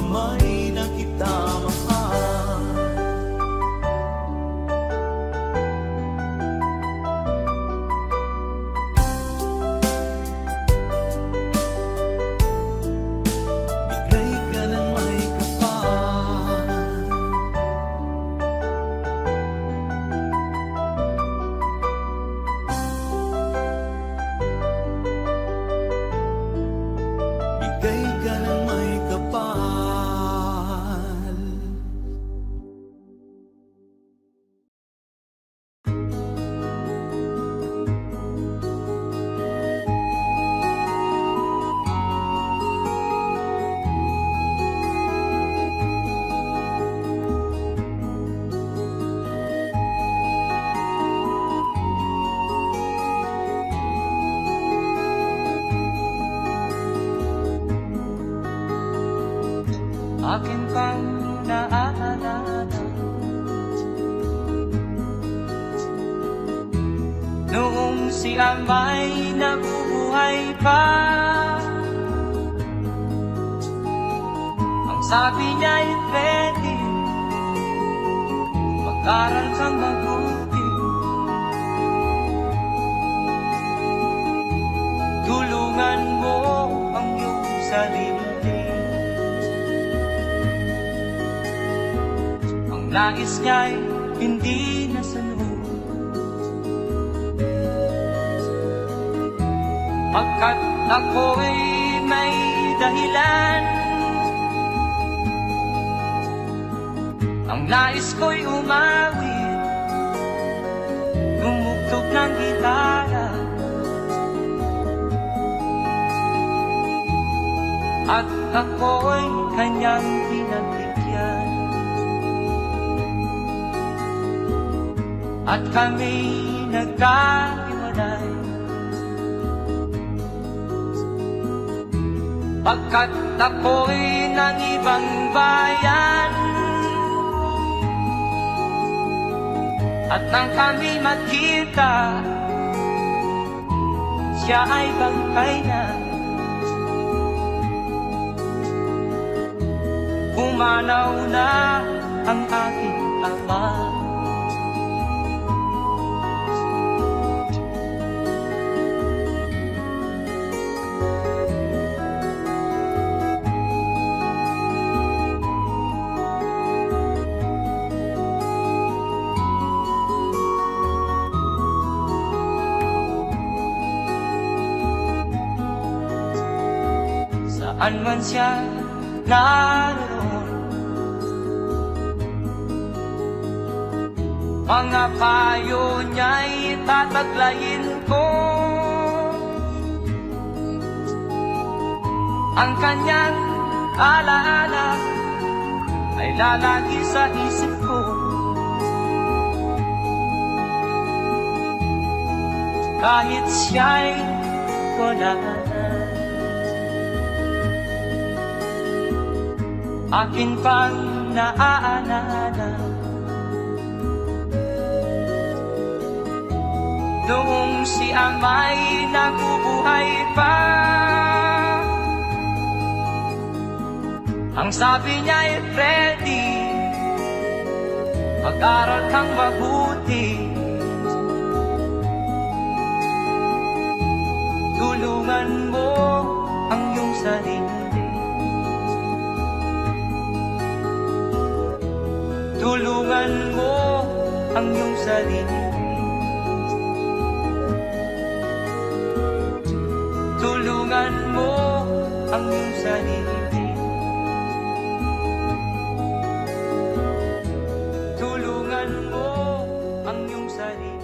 kamay na kita mahal. Bigay ka ng may kapal. Bigay ka ng may kapal. Akin pang naaalala noong si Amay nabubuhay pa. Ang sabi niya ay pwede mag-aral kang mabuti, tulungan mo ang iyong sarili. Nais niya'y hindi nasunod, pagkat ako'y may dahilan. Ang nais ko'y umawit, tumugtog ng gitara, at ako'y kanyang pinagbigyan. At kami nagkahiwalay, pagkat ako'y ng ibang bayan. At nang kami magkita, siya ay bangkay na. Pumanaw na ang aking ama. Saan man siya naroon, mga payo niya'y tataglayin ko. Ang kanyang alaala ay lalagi sa isip ko. Kahit siya'y wala na, akin pang naaalala noong si Amay nabubuhay pa. Ang sabi niya ay Freddy, mag-aral kang mabuti, tulungan mo ang iyong sarili. Tulungan mo ang iyong sarili. Tulungan mo ang iyong sarili. Tulungan mo ang iyong sarili.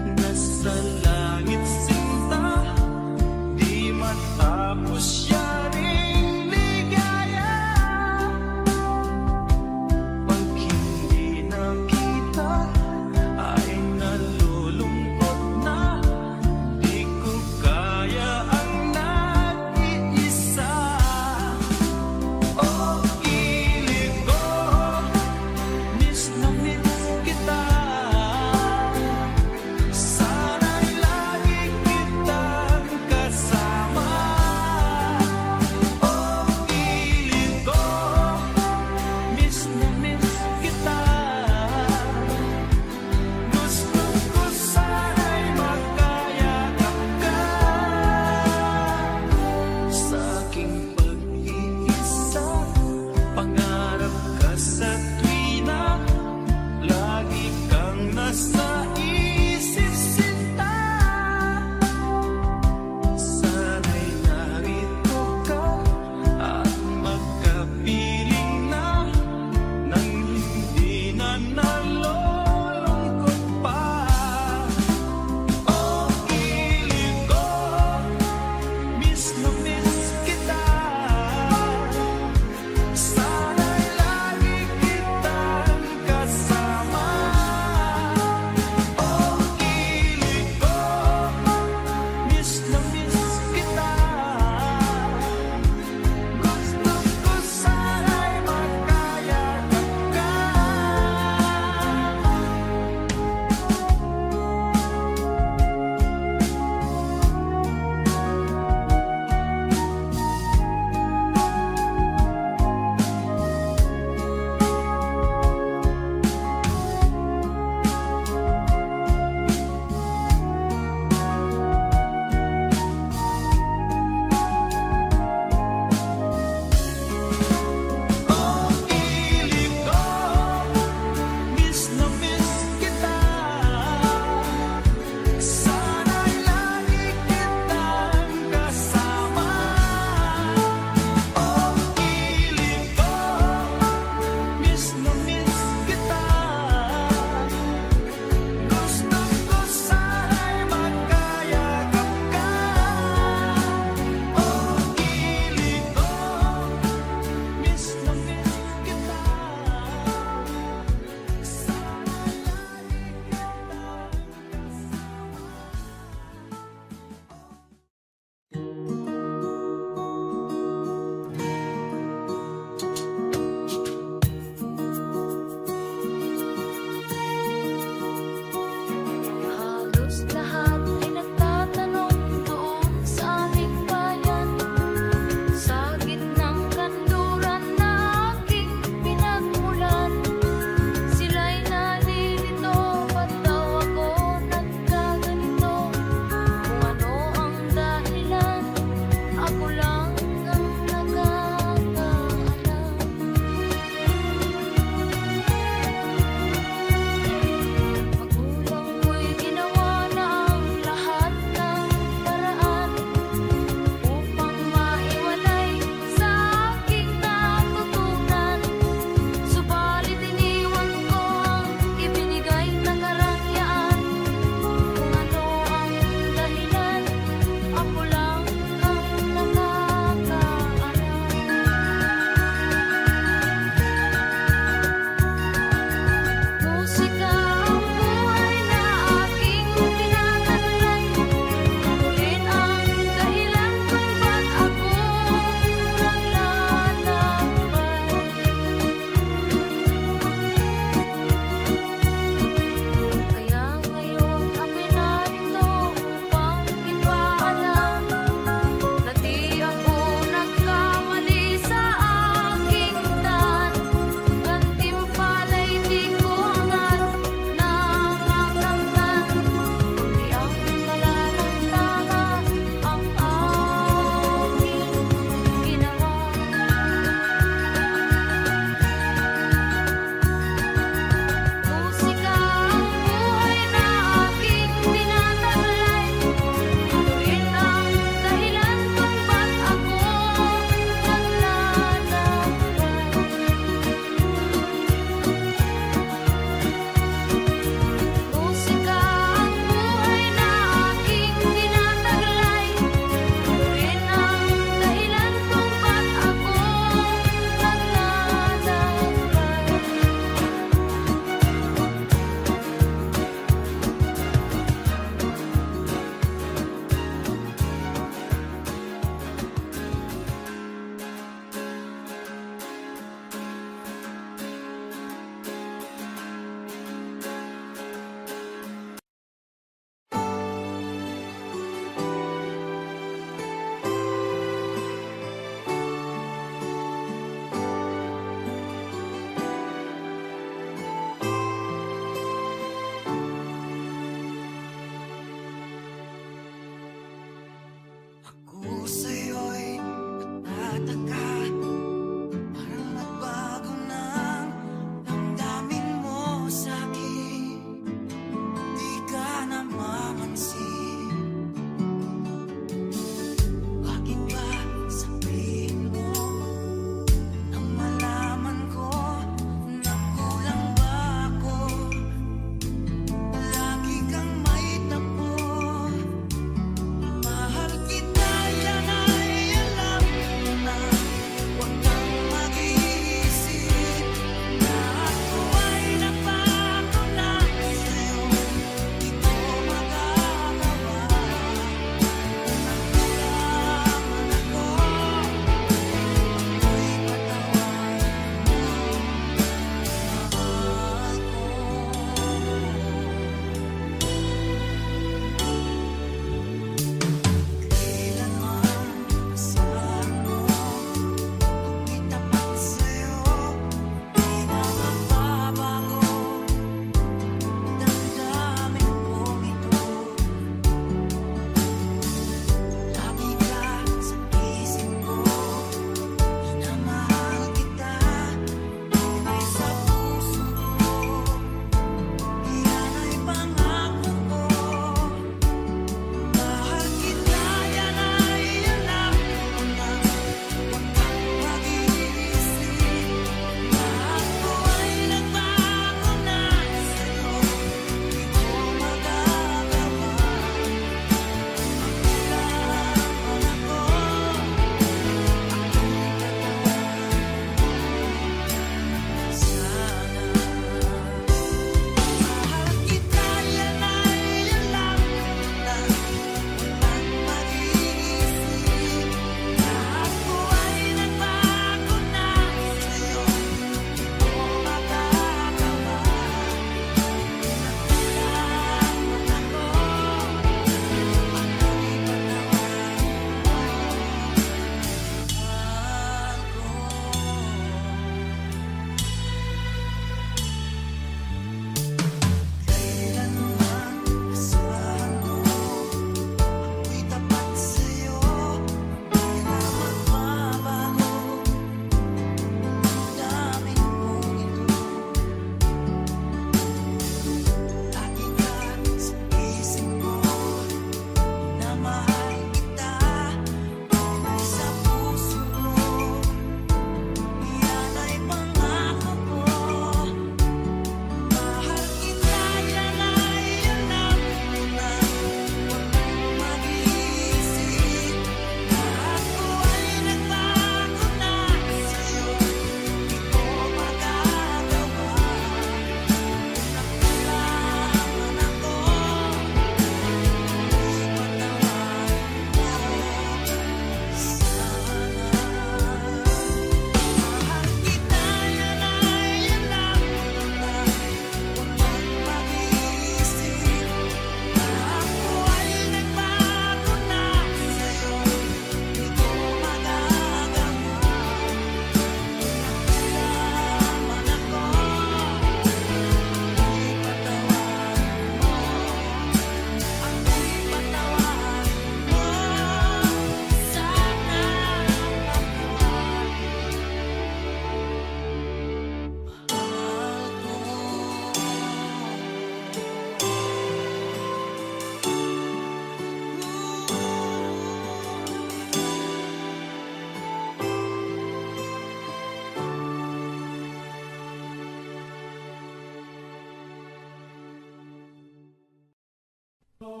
Advance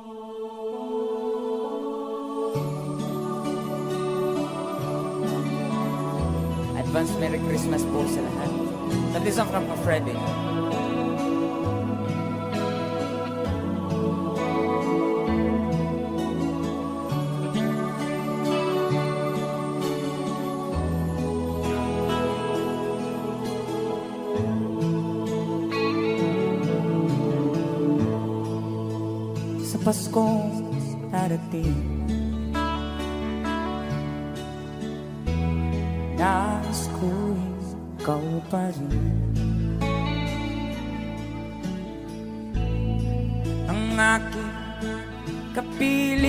Merry Christmas po sa lahat. That is from Freddy. Sa Paskong darating, nais ko'y ikaw pa rin ang aking kapiling,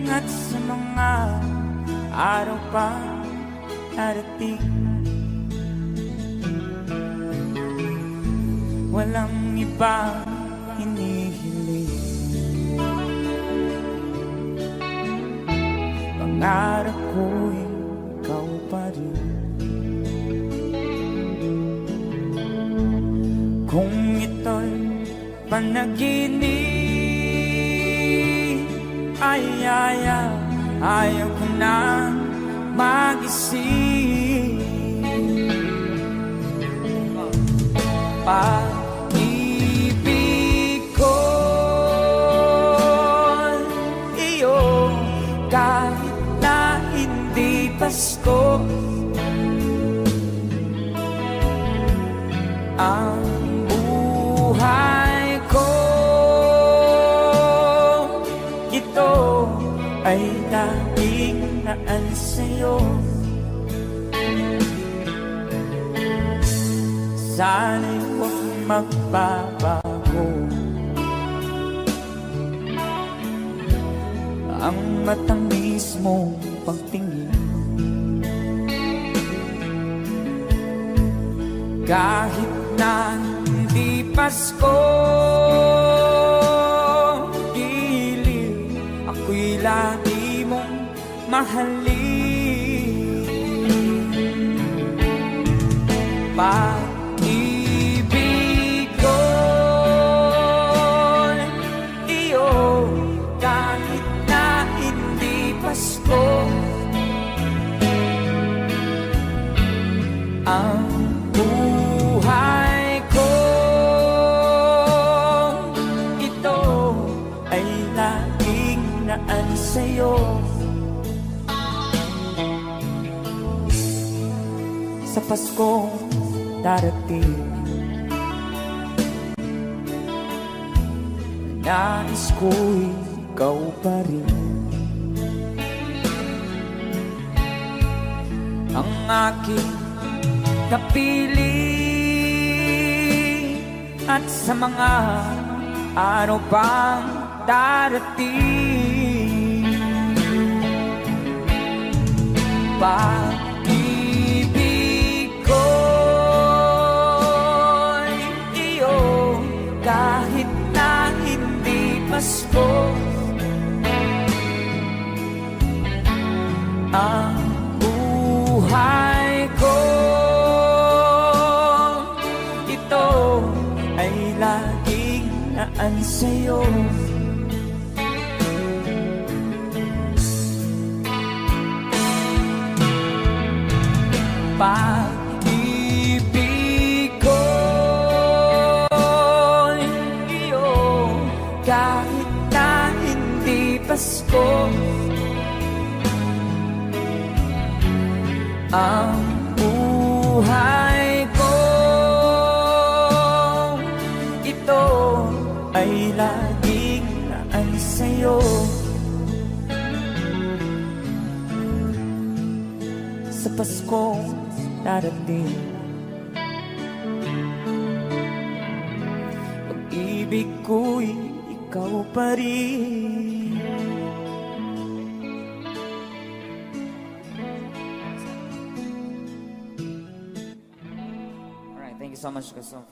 at sa mga araw pa darating, walang ibang hinihiling. Pangarap ko'y ikaw pa rin. Kung ito'y panaginip, ay ayaw ko na mag-isip. Pag-ibig ko'y iyo, kahit na hindi Pasko. Ang buhay ko, ito ay laging naan sa'yo. Sana'y huwag magbabago ang matamis mong pagtingin. Kahit na hindi Pasko, giliw, ako'y lagi mong mahalin. Pag-ibig ko'y iyo, kahit na hindi Pasko. Ang buhay ko, ito ay laging naan sa'yo. Sa Paskong darating, nais ko'y ikaw pa rin ang aking kapiling, at sa mga araw pang darating, pag-ibig ko'y iyo, kahit na hindi Pasko. Ang buhay ko, ito ay laging naan sa'yo. Pag-ibig ko'y iyo, kahit na hindi Pasko. Ang buhay ko, ito ay laging naan sa'yo. Sa Paskong darating, pag-ibig ko'y ikaw pa rin. Alright, thank you so much, Kasong.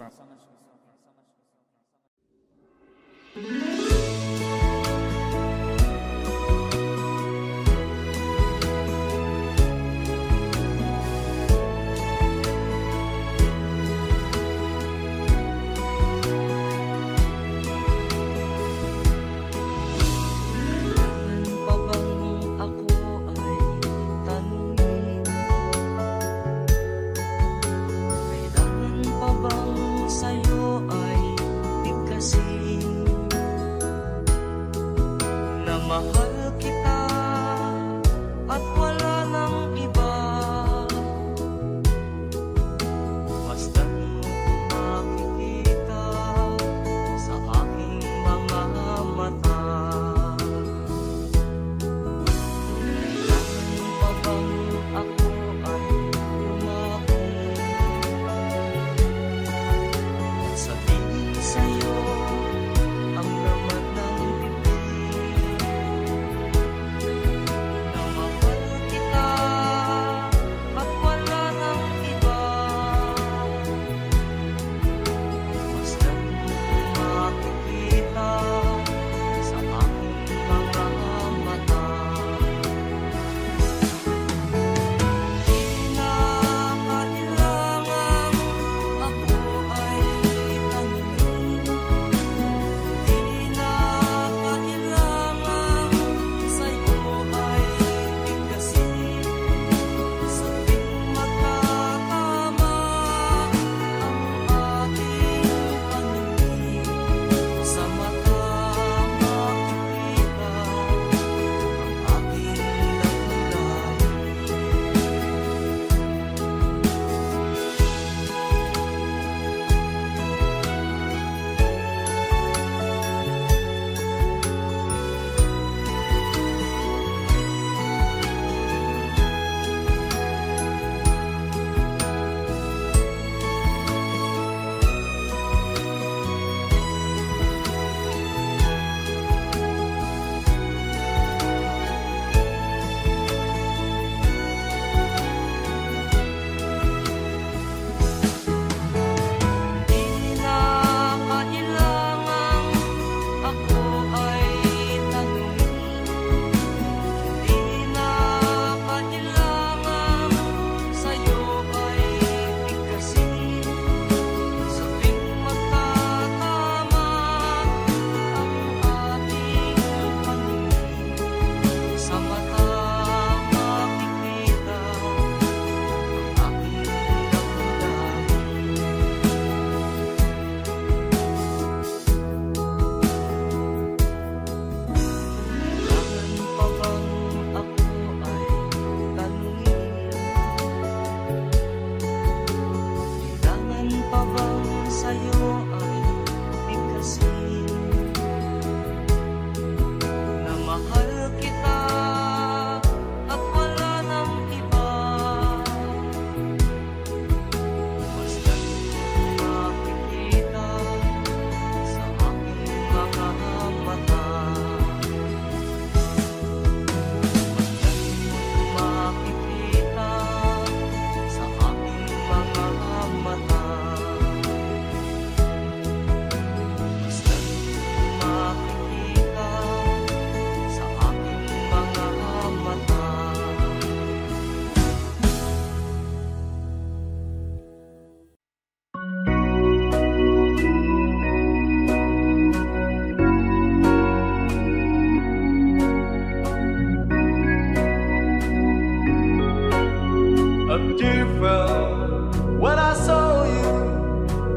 A tear fell when I saw you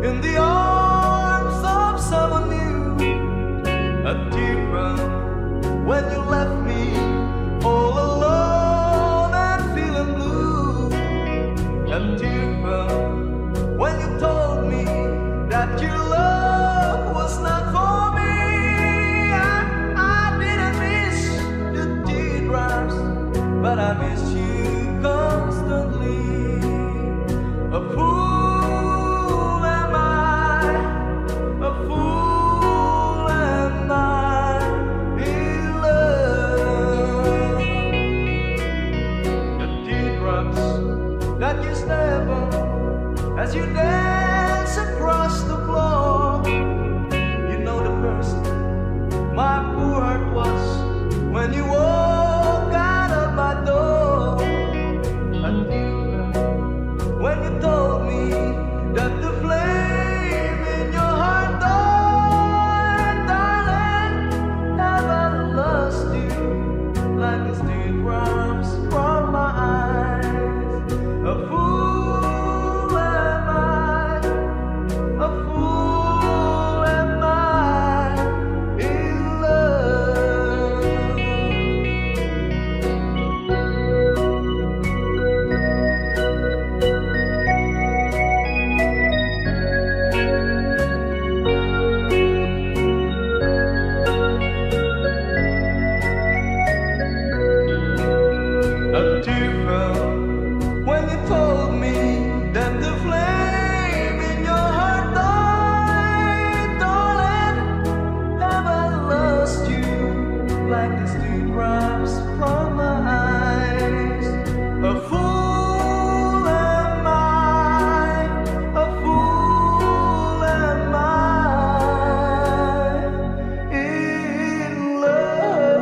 in the arms of someone new. A tear fell when you left me all alone and feeling blue. A tear fell when you told me that your love was not for me. I didn't miss the teardrops, but I miss you constantly. A fool am I, a fool am I in love. The teardrops that you step on as you dance across the floor. You know the person my poor heart was when you walk out of my door. I knew when you told me that the flame in your heart died. Darling, have I lost you like the teardrops from my eyes? A fool am I, a fool am I in love. A tear fell when you told me that the flame in your heart died. Darling, have I lost you like the teardrops from my eyes? A fool am I, a fool am I in love.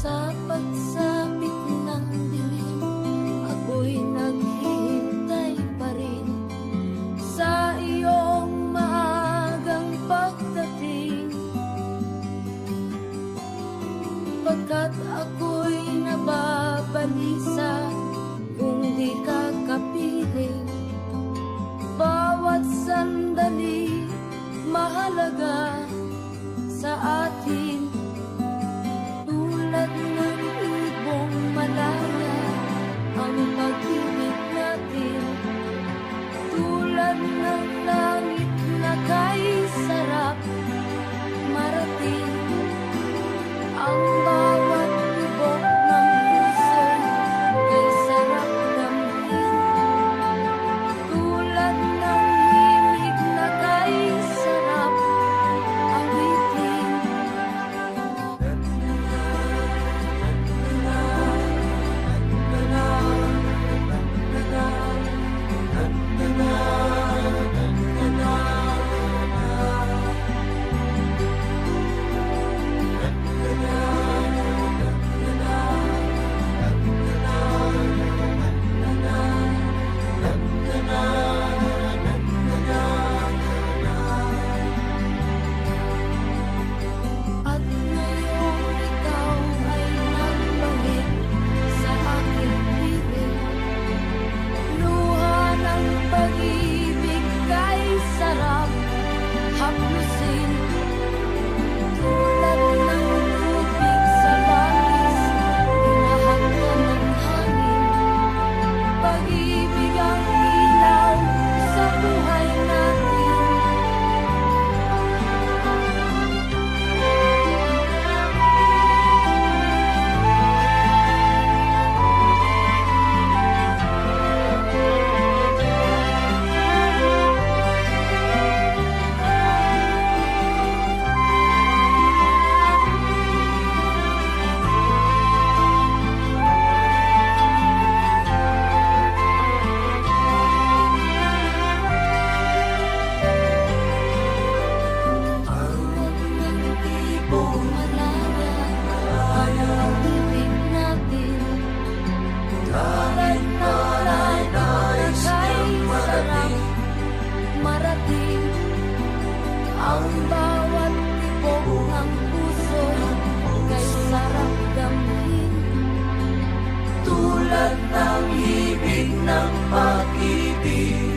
Sa pagsapit ng dilim, ako'y naghihintay pa rin sa iyong maagang pagdating. Pagkat ako'y nababalisa kung di ka kapiling. Bawat sandali mahalaga sa atin. Tulad ng ibong malaya ang pag-ibig natin. Tulad ng langit na kay sarap marating. Ang bawat tibok ng puso kay sarap damhin. Tulad ng himig na kay sarap awitin. Ang bawat tibok ng puso kay sarap damhin. Tulad ng ibig ng pag-ibig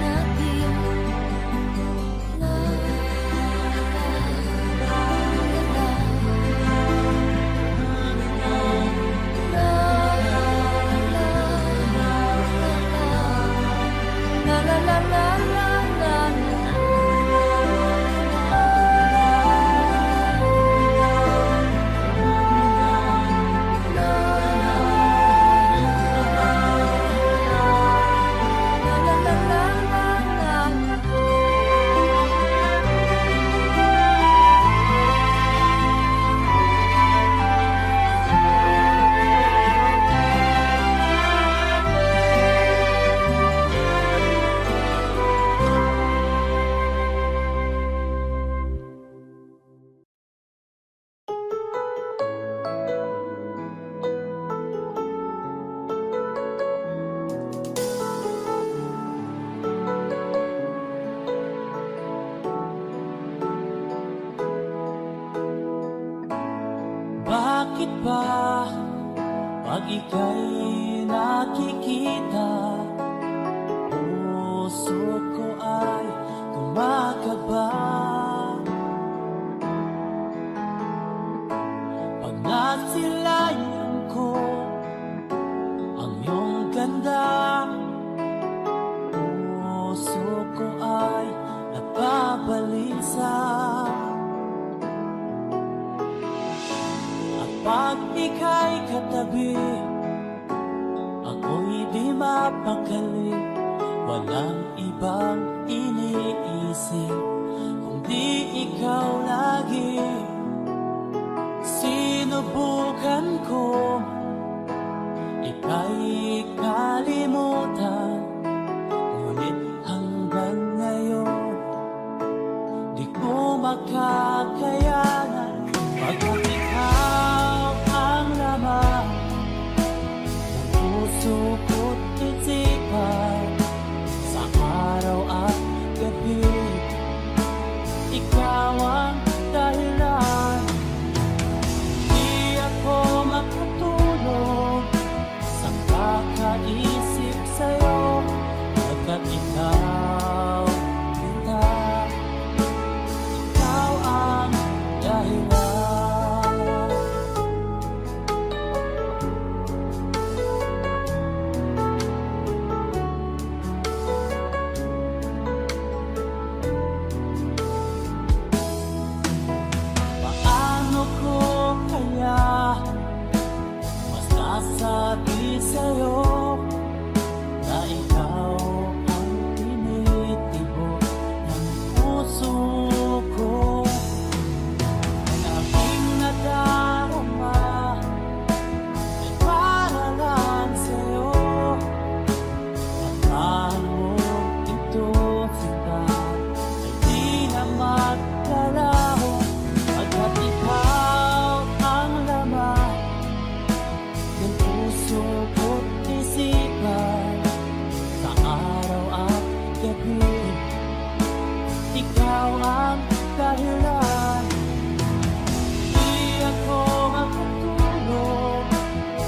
Natin la la la la Bakit ba pag ika'y nakikita, puso ko ay kumakaba? Pag nasilayan ko ang iyong ganda, puso ko ay nababalisa. Pag ika'y katabi, ako'y di mapakali. Walang ibang iniisip kundi ikaw lagi. Sinubukan ko ika'y kalimutan, ngunit hanggang ngayon di ko makakayanan. Pagkat ikaw ang laman ng puso ko't isipan, sa araw at gabi ikaw ang dahilan. Di ako makatulog sa kakaisip sa'yo, pagkat ikaw kita, ikaw ang dahilan. Sabi sa'yo na ikaw ang tinitibok ng puso ko. Ang aking nadarama ay para lang sa'yo. At mahal mo ito kita ay di na maglalaho, pagkat ikaw ang laman ng puso ko't isipan, sa araw at gabi ikaw ang dahilan. Di ako makatulog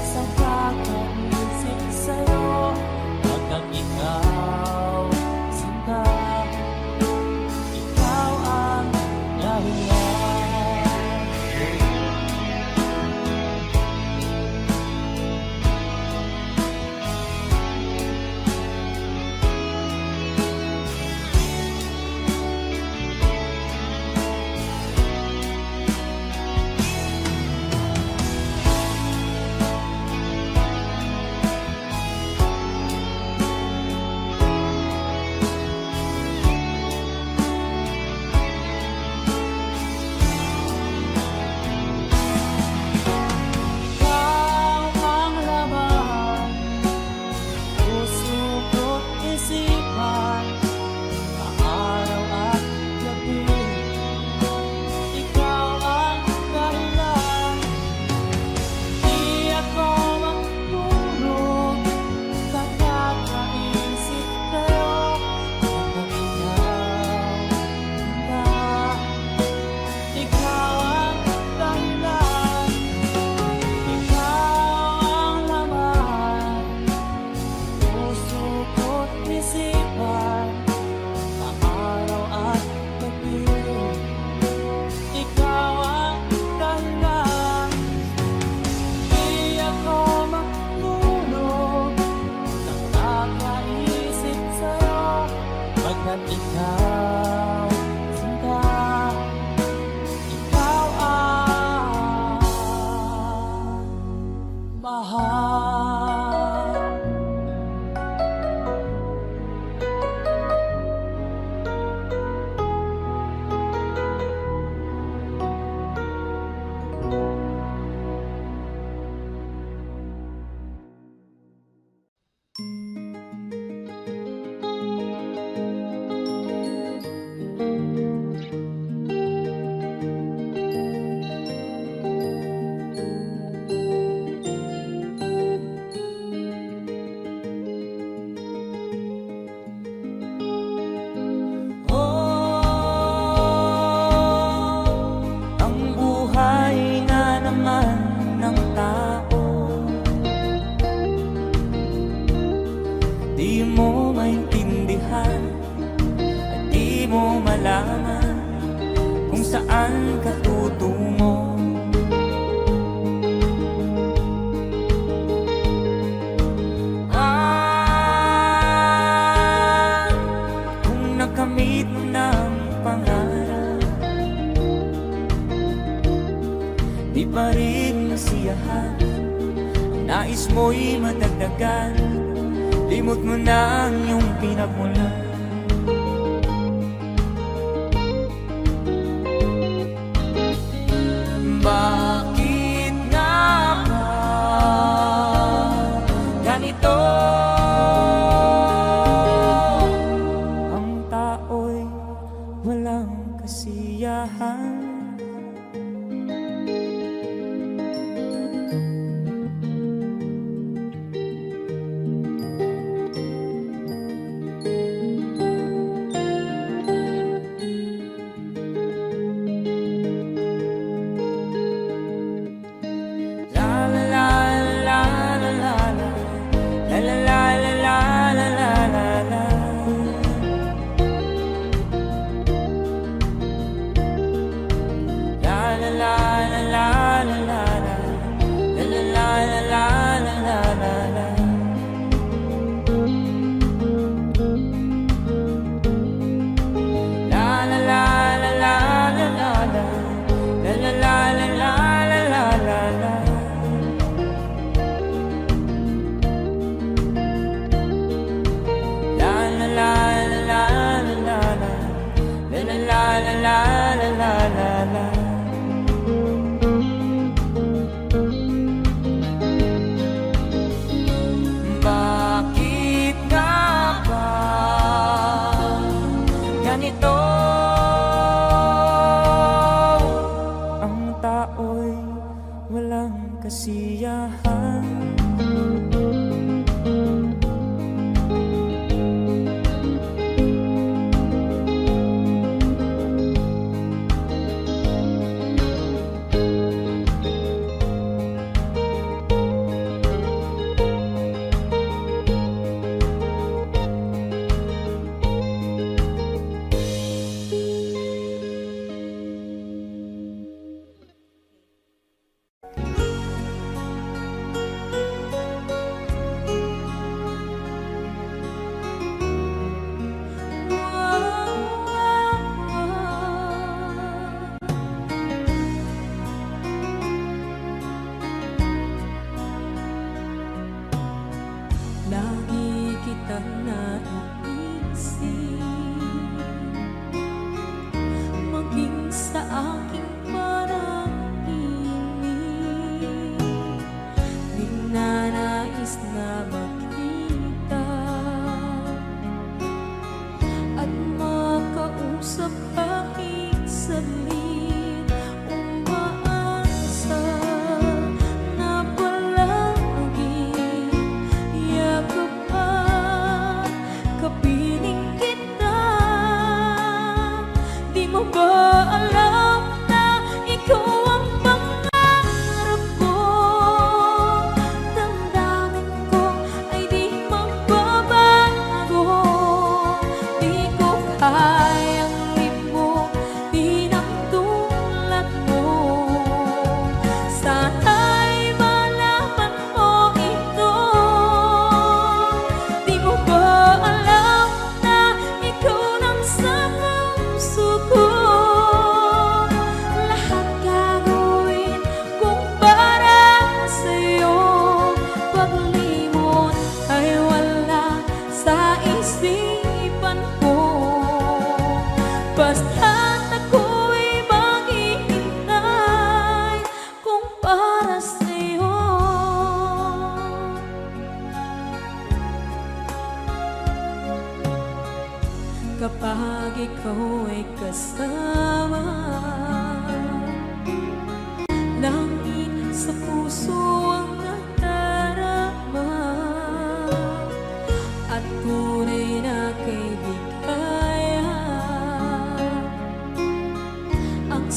sa kakaisip sa'yo, pagkat ikaw sinta, ikaw ang dahilan. saan ka tutungo. Kung nakamit mo ng pangarap, di pa rin nasiyahan, nais mo'y madagdagan, limot mo na ang iyong pinagmulan. Bakit nga ba ganito? Ang tao'y walang kasiyahan. Bakit nga ba ganito? Ang tao'y walang kasiyahan. Lagi kitang naiisip, maging sa aking parang inip. Di na nais na makita at makausap kahit saglit. Umaasa na palagi yakap at kapiling kita. Di mo ba alam na ikaw ang pangarap ko? Damdamin ko ay di magbabago. Di ko kayang limutin ang tulad mo. Sana'y malaman mo ito. Di mo ba alam na ikaw nang sa puso ko? Lahat gagawin kung para sa'yo. Paglimot ay wala sa isipan ko. Basta't ako'y maghihintay kung para sa'yo. Kapag ikaw ay kasama, langit sa puso ang nadarama, at tunay na kaibigan ang